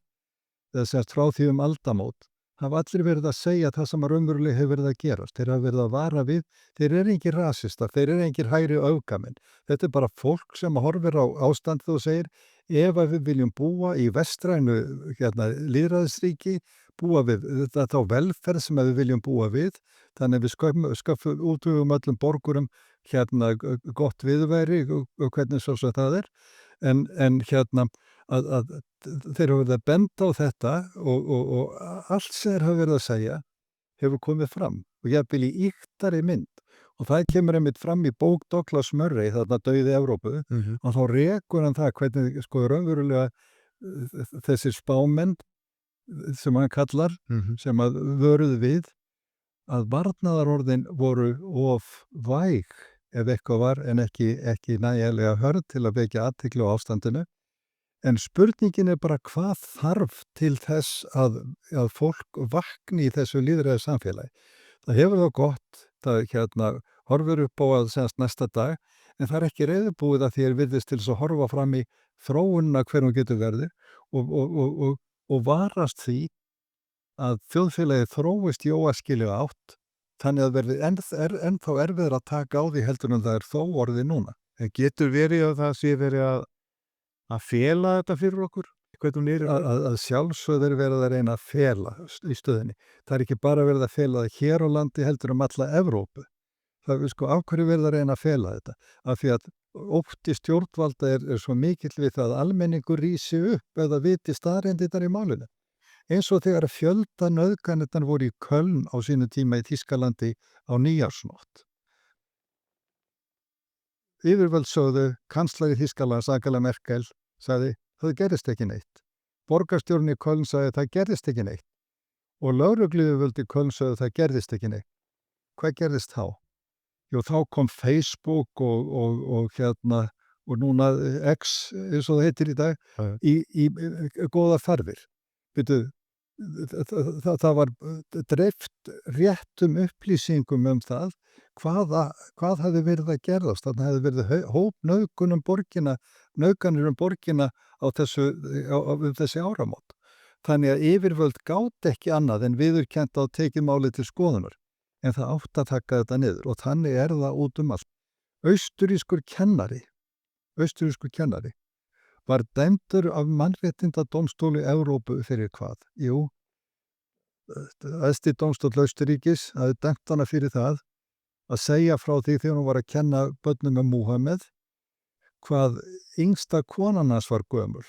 þess að frá því aldamót hafa allir verið að segja það sem að raunverulega hefur verið að gerast. Þeir hafa verið að vara við, þeir eru engin rasistar, þeir eru engin hægri öfgamenn. Þetta er bara fólk sem horfir á ástandið og segir ef við viljum búa í vestrænu lýðræðisríki, búa við þá velferð sem við viljum búa við, þannig að við sköffum útvegum öllum borgurum gott viðurværi og hvernig svo sem það er, en að þeir hafa verið að benda á þetta og allt sem þeir hafa verið að segja hefur komið fram og jafnvel í ýktari mynd og það kemur einmitt fram í bók Douglas Murray, þarna Dauði Evrópu og þá rekur hann það hvernig sko raunverulega þessir spámenn sem hann kallar sem að vöruðu við að varnaðarorðin voru of væg ef eitthvað var en ekki nægilega hörð til að vekja athygli á ástandinu. En spurningin er bara hvað þarf til þess að fólk vakni í þessu lýðræða samfélagi. Það hefur það gott, það horfur upp á að segast næsta dag, en það er ekki reiðubúið að því virðist til þess að horfa fram í þróunina hver hún getur verið og varast því að þjóðfélagið þróist í óæskilega átt, þannig að verði ennþá erfiðar að taka á því heldur en það er þó orðið núna. En getur verið að það sé verið að fela þetta fyrir okkur? Að sjálfsögðu er verið að reyna að fela í stöðinni. Það er ekki bara verið að fela það hér á landi heldur alla Evrópu. Það er sko af hverju verið að reyna að fela þetta? Af því að ótti stjórnvalda er svo mikill við það að almenningur rísi upp eða viti staðreyndirnar í málinu. Eins og þegar fjölda nauðganirnar voru í Köln á sínu tíma í Þýskalandi á nýjársnótt. Yfirvöld sögðu, kanslari Þýskalands Angela Merkel sagði, það gerðist ekki neitt. Borgarstjórinn í Köln sagði, það gerðist ekki neitt. Og lögregluyfirvöld í Köln sagði, það gerðist ekki neitt. Hvað gerðist þá? Jú, þá kom Facebook og núna X, eins og það heitir í dag, í góða farfir. Það var dreift réttum upplýsingum það hvað hafði verið að gerðast. Þannig hafði verið hópnauðgun nauðganir borgina á þessi áramót. Þannig að yfirvöld gátu ekki annað en viðurkennt að tekið málið til skoðunar. En það átti að taka þetta niður og þannig er það út allt. Austurrískur kennari var dæmdur af mannréttindadómstóli Evrópu fyrir hvað? Jú, æðsti dómstóll Austurríkis hafði dæmt hana fyrir það að segja frá því þegar hún var að kenna börnum um Múhameð hvað yngsta konan hans var gömul.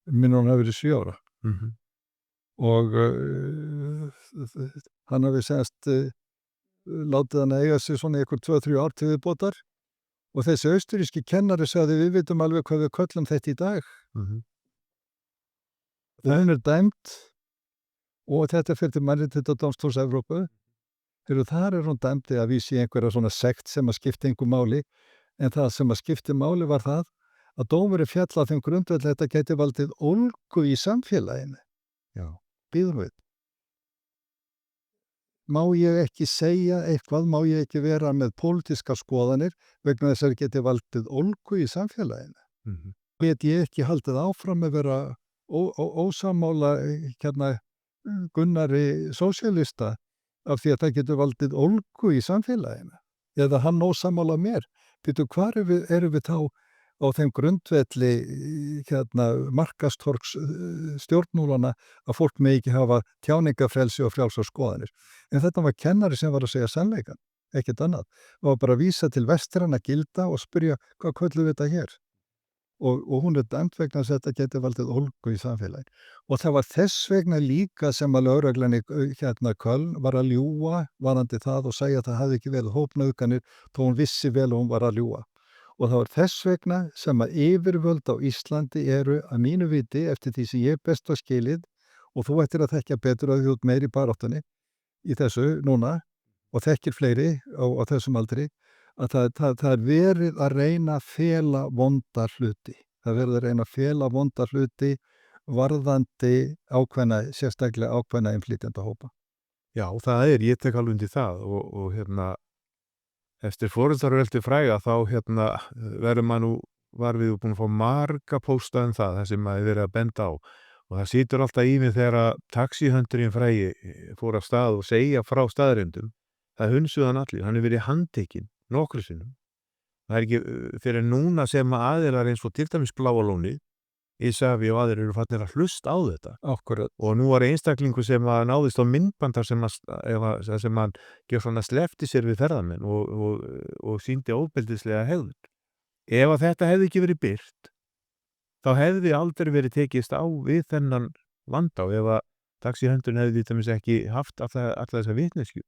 Minnir hún hafi verið 7 ára. Og hann hafi semst látið hann eiga sig svona ykkur 2-3 ár til viðbótar og þessi austurríski kennari sagði við vitum alveg hvað við köllum þetta í dag. Það dæmt og þetta fyrir til Mannréttindadómstóls Evrópu. Þar hún dæmdi að vísa í einhverja svona sekt sem að skipti engu máli en það sem að skipti máli var það að dómurinn féll á þeim grundvelli að þetta gæti valdið ólgu í samfélaginu. Já, býðum við. Má ég ekki segja eitthvað, má ég ekki vera með pólitískar skoðanir vegna þess að það geti valdið ólgu í samfélaginu. Get ég ekki haldið áfram að vera ósammála Gunnari sósíalista af því að það getur valdið ólgu í samfélaginu. Eða hann ósammála mér. Býtu, hvar erum við þá á þeim grundvelli markastorgs stjórnmálana að fólk með ekki hafa tjáningafrelsi og frjálsar skoðanir. En þetta var kennari sem var að segja sannleikann, ekkert annað. Það var bara að vísa til vestræna gilda og spyrja hvað köllum við þetta hér. Og hún dæmt vegna þess að þetta geti valdið ólgu í samfélagi. Og það var þess vegna líka sem að lögreglan í Köln var að ljúga varðandi það og segja að það hafði ekki verið hópnauðganir þó hún vissi vel að hún var að ljúga. Og það var þess vegna sem að yfirvöld á Íslandi eru að mínu viti eftir því sem ég best var skilið og þú ættir að þekkja betur að þú ert meiri í baráttunni í þessu núna og þekkir fleiri á þessum aldri að það verið að reyna að fela vondar hluti. Það verið að reyna að fela vondar hluti varðandi sérstaklega ákveðna innflytjendahópa. Já, það ég tek alveg undir það og eftir foreldrarveldi fræga þá verður maður var við búin að fá marga pósta það sem maður verið að benda á og það situr alltaf í mig þegar taxihöndurinn frægi fór af stað og segja frá staðreyndum. Það hunsuð hann allir, hann verið handtekinn nokkru sinnum. Það ekki fyrir núna sem aðilar eins og til dæmis Bláa lónið, Isavia og aðrir eru farnir að hlusta á þetta. Akkurat. Og nú var einstaklingur sem náðist á myndbandar sem hann gjör svona slefti sér við ferðamenn og sýndi óbeldislega hegðun. Ef að þetta hefði ekki verið birt, þá hefði aldrei verið tekist á við þennan vanda og ef að taxihöndurinn hefði til dæmis ekki haft alla þessa vitneskju.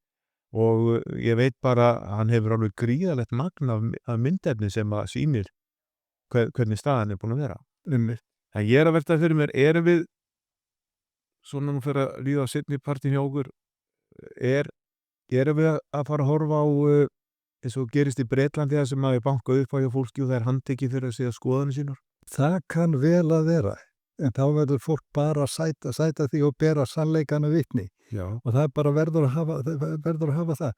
Og ég veit bara að hann hefur alveg gríðalegt magn af myndefni sem að sýnir hvernig staðan búin að vera. En ég að velta fyrir mér, erum við svona nú fyrir að líða á seinni partinn hjá okkur, erum við að fara að horfa á eins og gerist í Bretlandi það sem að banka upp á hjá fólki og það handtekið fyrir að segja skoðanir sínar? Það kann vel að vera, en þá verður fólk bara að sæta því og bera sannleikann og vitni. Já. Og það bara verður að hafa það.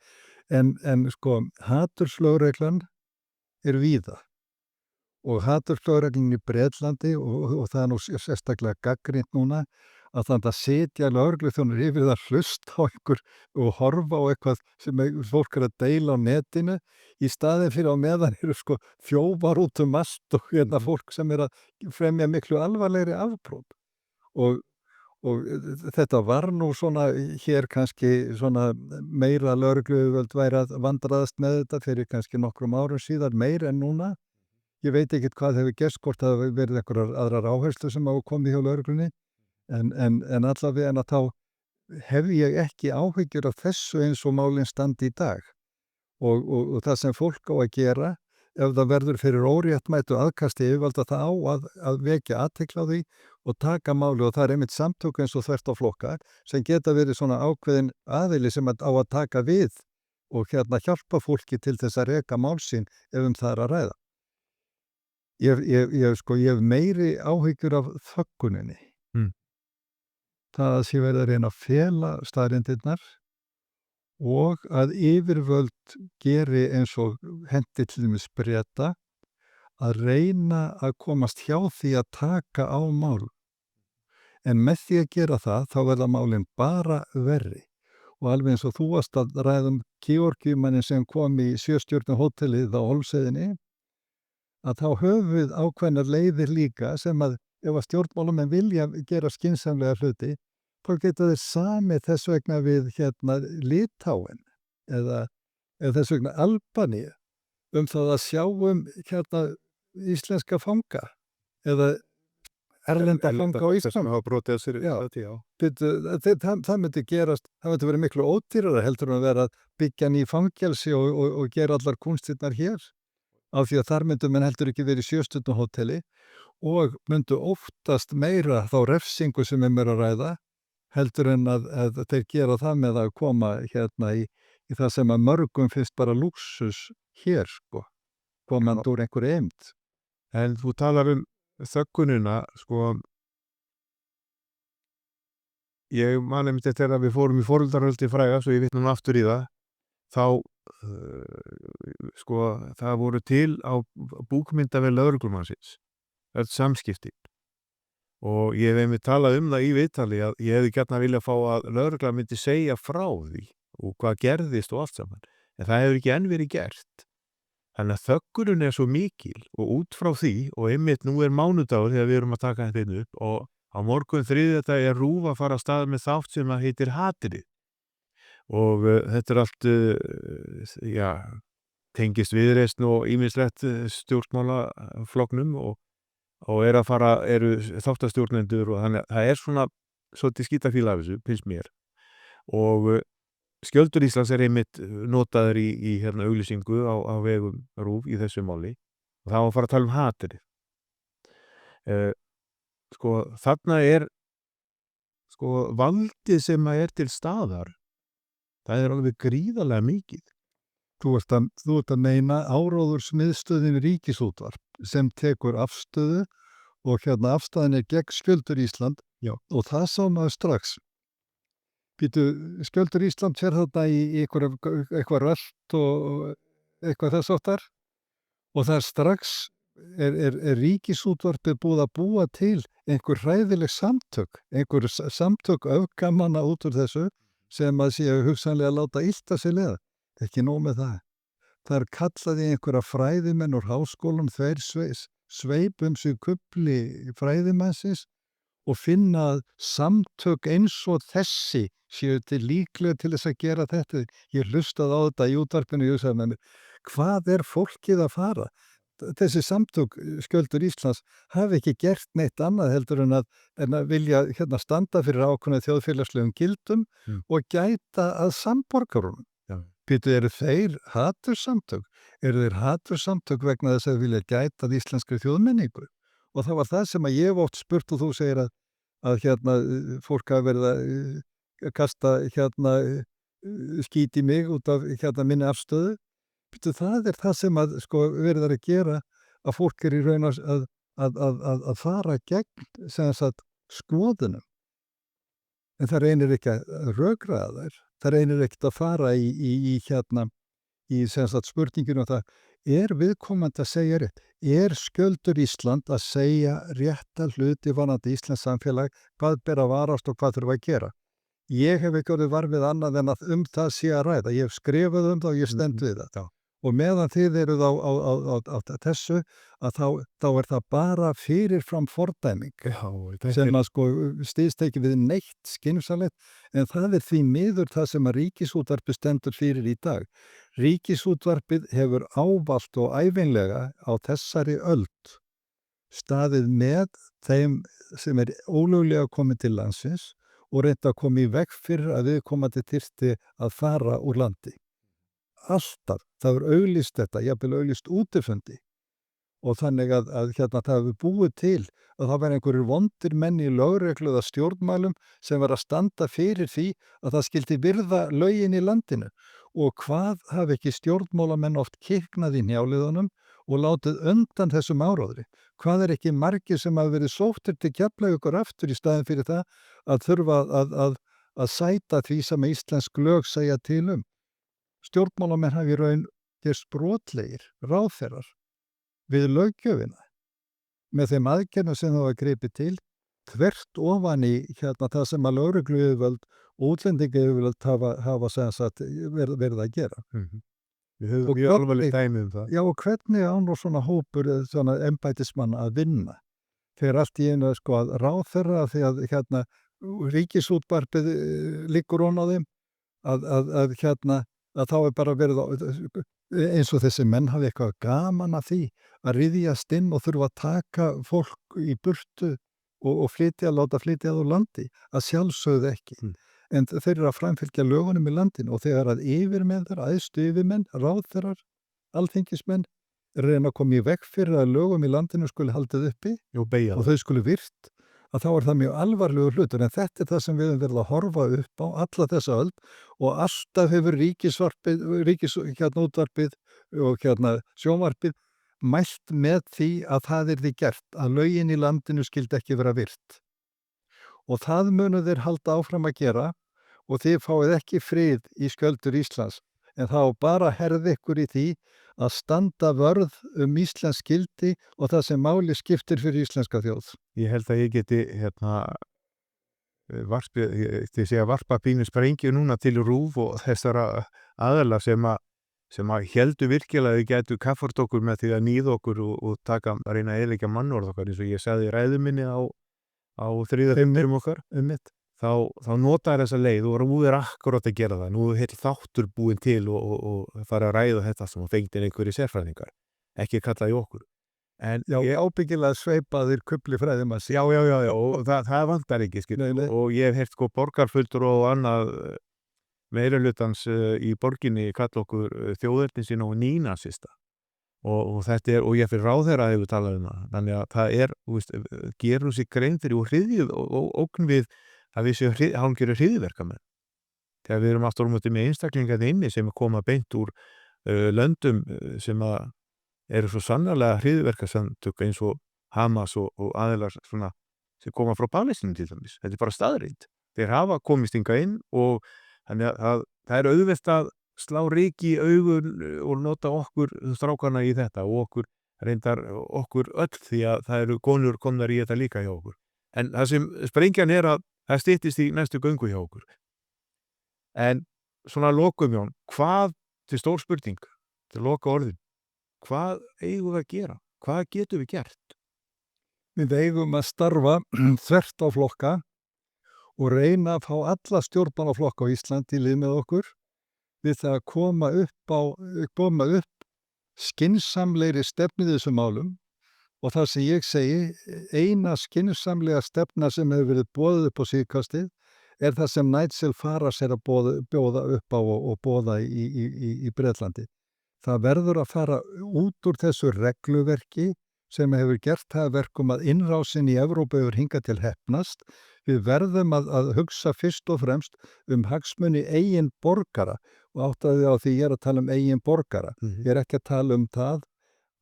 En sko, haturslögreglan víða. Og haturslögreglan í Bretlandi og það nú sérstaklega gagnrýnt núna að þannig að setja lögregluþjónur yfir það hlusta á einhver og horfa á eitthvað sem fólk að deila á netinu í staðin fyrir á meðan eru sko þjófar út allt og fólk sem að fremja miklu alvarlegri afbrot. Og þetta var nú svona hér kannski svona meira lögregluyfirvöld væri að vandræðast með þetta fyrir kannski nokkrum árum síðan meir en núna. Ég veit ekkert hvað hefur gerst, hvort það hefur verið einhverjar aðrar áherslu sem hafa komið hjá lögreglunni en allavega en að þá hef ég ekki áhyggjur af þessu eins og málin standi í dag og það sem fólk á að gera ef það verður fyrir óréttmætu aðkasti yfirvalda það á að vekja athygli á því og taka máli og það einmitt samtök eins og þvert á flokka sem geta verið svona ákveðin aðili sem á að taka við og hjálpa fólki til þess að reka mál sín ef það er að ræða. Ég hef meiri áhyggjur af þögguninni. Það að sé verið að reyna að fela staðreyndirnar og að yfirvöld geri eins og hendi til dæmis Breta að reyna að komast hjá því að taka á mál. En með því að gera það þá verða málin bara verri. Og alveg eins og þú varst að ræða Georgíumannin sem kom í 7-stjörnu hótelið á Hólmsheiðinni að þá höfum við ákveðnar leiðir líka sem að ef að stjórnmálamenn vilja gera skynsamlega hluti, þá geta þeir samið þess vegna við Litáen eða þess vegna Albaníu það að sjá íslenska fanga eða erlenda fanga á Þess Íslandi. að hafa brotið að sér Já. já. Það myndi gerast, það myndi vera miklu ódýrara heldur en að vera að byggja ný fangelsi og gera allar kúnstirnar hér. Af því að þar myndu menn heldur ekki verið í 7 stjörnu hóteli og myndu oftast meira þá refsingu sem er að ræða heldur en að þeir gera það með að koma í það sem að mörgum finnst bara lúxus hér, sko, komandi úr einhverju eymd. En þú talar þöggunina, sko, ég man einmitt þegar við fórum í foreldraröldi fræga, svo ég vitna nú aftur í það, þá, sko, það voru til á búkmyndavél lögreglumannsins, öll samskipti. Og ég hef einmitt talað það í viðtali að ég hefði gjarnan viljað fá að lögreglan myndi segja frá því og hvað gerðist og allt saman. En það hefur ekki enn verið gert. Þannig að þöggunin svo mikil og út frá því, og einmitt nú mánudagur þegar við erum að taka þetta upp og á morgun þriðjudag er RÚV að fara af stað með þátt sem að heitir Hatrið. Og þetta allt, já, tengist Viðreisn og ýmislegt stjórnmálaflokknum og eru þáttastjórnendur og þannig að það svona svolítið skítafíla af þessu, finnst mér. Og Skjöldur Íslands einmitt notaður í auglýsingu á vegum RÚV í þessu máli og það var að fara að tala um Hatrið. Sko, þarna sko, valdið sem er til staðar, það alveg gríðarlega mikið. Þú ert að meina áróðursmiðstöðin Ríkisútvarp sem tekur afstöðu og afstæðan gegn Skjöldur Ísland. Já. Og það sá maður strax. Skjöldur Ísland fer þarna í eitthvað rölt og eitthvað þess áttar og það strax er Ríkisútvarpið búið að búa til einhver hræðileg samtök, einhver samtök öfgamanna út úr þessu sem að séu hugsanlega að láta illt að sig leiða. Ekki nóg með það. Það kallaði einhverja fræðimenn úr háskólum, þeir sveip sig kubli fræðimannsins og finna að samtök eins og þessi séu til líklega til þess að gera þetta. Ég hlustaði á þetta í útvarpinu og ég sagði með mér, hvað er fólkið að fara? Þessi samtök Skjöldur Íslands hafi ekki gert neitt annað heldur en að vilja standa fyrir ákveðna þjóðfélagslegum gildum og gæta að samborgarunum. Eru þeir hatursamtök? Eru þeir hatursamtök vegna þess að vilja gæta að íslenskri þjóðmenningu? Og það var það sem að ég hef oft spurt og þú segir að fólk hafi verið að kasta skít í mig út af minni afstöðu. Það er það sem að verið að gera að fólk í raun að fara gegn sem sagt skoðunum. En það reynir ekki að rökræða þær. Það reynir ekkert að fara í sem sagt spurninginu það, viðkomandi að segja rétt? Skjöldur Ísland að segja rétta hluti varðandi íslenskt samfélag, hvað ber að varast og hvað þurfa að gera? Ég hef ekki orðið var við annað en að það sé að ræða. Ég hef skrifað það og ég stend við það. Og meðan þið eruð á þessu að þá er það bara fyrirfram fordæming. Já, sem að styðst ekki við neitt skynsamlegt, en það er því miður það sem að Ríkisútvarpið stendur fyrir í dag. Ríkisútvarpið hefur ávallt og ævinlega á þessari öld staðið með þeim sem ólöglega komið til landsins og reynda að koma í veg fyrir að viðkomandi þyrfti að fara úr landi. Alltaf, það er auglýst þetta, jafnvel auglýst útifundi og þannig að það hefur búið til að það var einhverjir vondir menn í lögreglu eða stjórnmálum sem var að standa fyrir því að það skildi virða lögin í landinu og hvað hafi ekki stjórnmálamenn oft kiknað í hnjáliðunum og látið undan þessum áróðri. Hvað ekki margir sem hafa verið sóttir til Keflavíkur aftur í staðin fyrir það að þurfa að sæta því sem íslensk lög segja til Stjórnmálamenn hafi í raun gerst brotlegir, ráðherrar, við löggjöfina með þeim aðgerðum sem það var gripið til, þvert ofan í það sem að lögregluyfirvöld og útlendingayfirvöld hafa sagt, verið að gera. Við höfum mjög alvarleg dæmi það. Já, og hvernig án og svona hópur, svona embættismann að vinna? þegar allt í einu sko að ráðherra því að hérna ríkisútvarpið liggur ofan á þeim að þá bara verið eins og þessi menn hafi eitthvað gaman af því að ryðjast inn og þurfa að taka fólk í burtu og láta flytja það úr landi, að sjálfsögðu ekki. En þeir eru að framfylgja lögunum í landinu og þegar að yfirmenn, æðstu yfirmenn, ráðherrar, alþingismenn reyna að koma í veg fyrir að lögum í landinu skuli haldið uppi og þau skuli virt, að þá er það mjög alvarlegur hlutur. En þetta er það sem við höfum verið að horfa upp á alla þessa öld og alltaf hefur útvarpið og sjónvarpið mælt með því að það yrði gert, að lögin í landinu skildi ekki vera virt. Og það munu þeir halda áfram að gera og þið fáið ekki frið í skjöldur Íslands. En þá bara herði ykkur í því að standa vörð íslensk gildi og það sem máli skiptir fyrir íslenska þjóð. Ég held að ég geti varpa pínu sprengju núna til RÚV og þessara aðila sem að héldu virkilega að þau gætu kaffart okkur með því að níða okkur og reyna að eyðileggja mannorð okkar, eins og ég sagði í ræðu minni á þriðja fundinum okkar. Þá notaði þessa leið og RÚV er akkurat að gera það. Nú er heill þáttur búinn til og fara að ræða þetta sem fengið einhverjir sérfræðingar, ekki kallaði okkur. En ég ábyggilega sveipaðir kublifræðimanns. Já, og það vantar ekki, og ég hef heyrt borgarfulltrúa og annað meirihlutans í borginni kalla okkur þjóðernisinn og nýnasista. Og þetta og ég fyrir ráðherra hefur talað um það. Þannig að það gerum sig grein fyrir og hryðjuð og ógn við að við séum hálfgerðir hryðjuverkamenn. Þegar við erum aftur á móti með einstaklingar inni sem koma beint úr löndum sem eru svo sannarlega hryðjuverkasamtök eins og Hamas og aðilar svona sem koma frá Palestínu til dæmis. Þetta er bara staðreynd. Þeir hafa komist hingað inn og þannig að það er auðvelt að slá ryki í augun og nota okkur strákana í þetta og okkur reyndar okkur öll því að það eru konur komnar í þetta líka hjá okkur. En það sem sprengjan er að það styttist í næstu göngu hjá okkur. En svona lokum Jón, til stór spurning, til loka orðin, hvað eigum við að gera? Hvað getum við gert? Við eigum að starfa þvert á flokka og reyna að fá alla stjórnmálaflokka á Íslandi í lið með okkur við það að koma upp skynsamlegri stefnu í þessum málum og það sem ég segi, eina skynsamlega stefna sem hefur verið boðið upp á síðkastið er það sem Nigel Farage er að bjóða upp á og boða í Bretlandi. Það verður að fara út úr þessu regluverki sem hefur gert það verkum að innrásin í Evrópu hefur hingað til heppnast. Við verðum að hugsa fyrst og fremst hagsmuni eigin borgara og áttaði á því ég er að tala eigin borgara. Ég er ekki að tala það,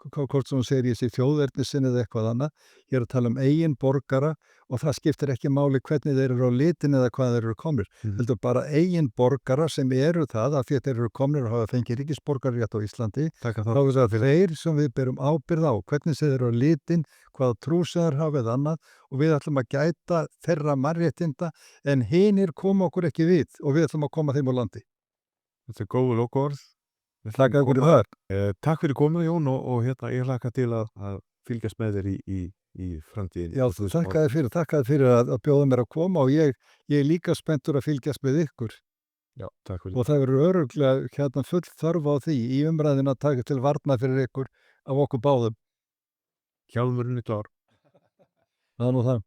hvort sem hún segir ég sé þjóðernisinn eða eitthvað annað. Ég er að tala eigin borgara og það skiptir ekki máli hvernig þeir eru á litin eða hvað þeir eru komnir. Heldur bara eigin borgara sem eru það að því að þeir eru komnir og hafa fengið ríkisborgararétt á Íslandi. Þá er það þeir sem við berum ábyrgð á, hvernig þeir eru á litin, hvaða trú sem þeir hafa eða annað og við ætlum að gæta þeirra mannréttinda en hinir koma okkur ekki við og við ætlum að koma þeim á landi. Þetta er góð lokaorð. Takk fyrir það. Takk fyrir komuna Jón og ég hlakka til að fylgjast með þér í framtíðinni. Já, þakkaði fyrir að bjóða mér að koma og ég er líka spenntur að fylgjast með ykkur. Já, takk fyrir. Og það verður örugglega full þörf á því í umræðinu að taka til varna fyrir ykkur af okkur báðum. Hjálmurinn er klár. Það er nú það.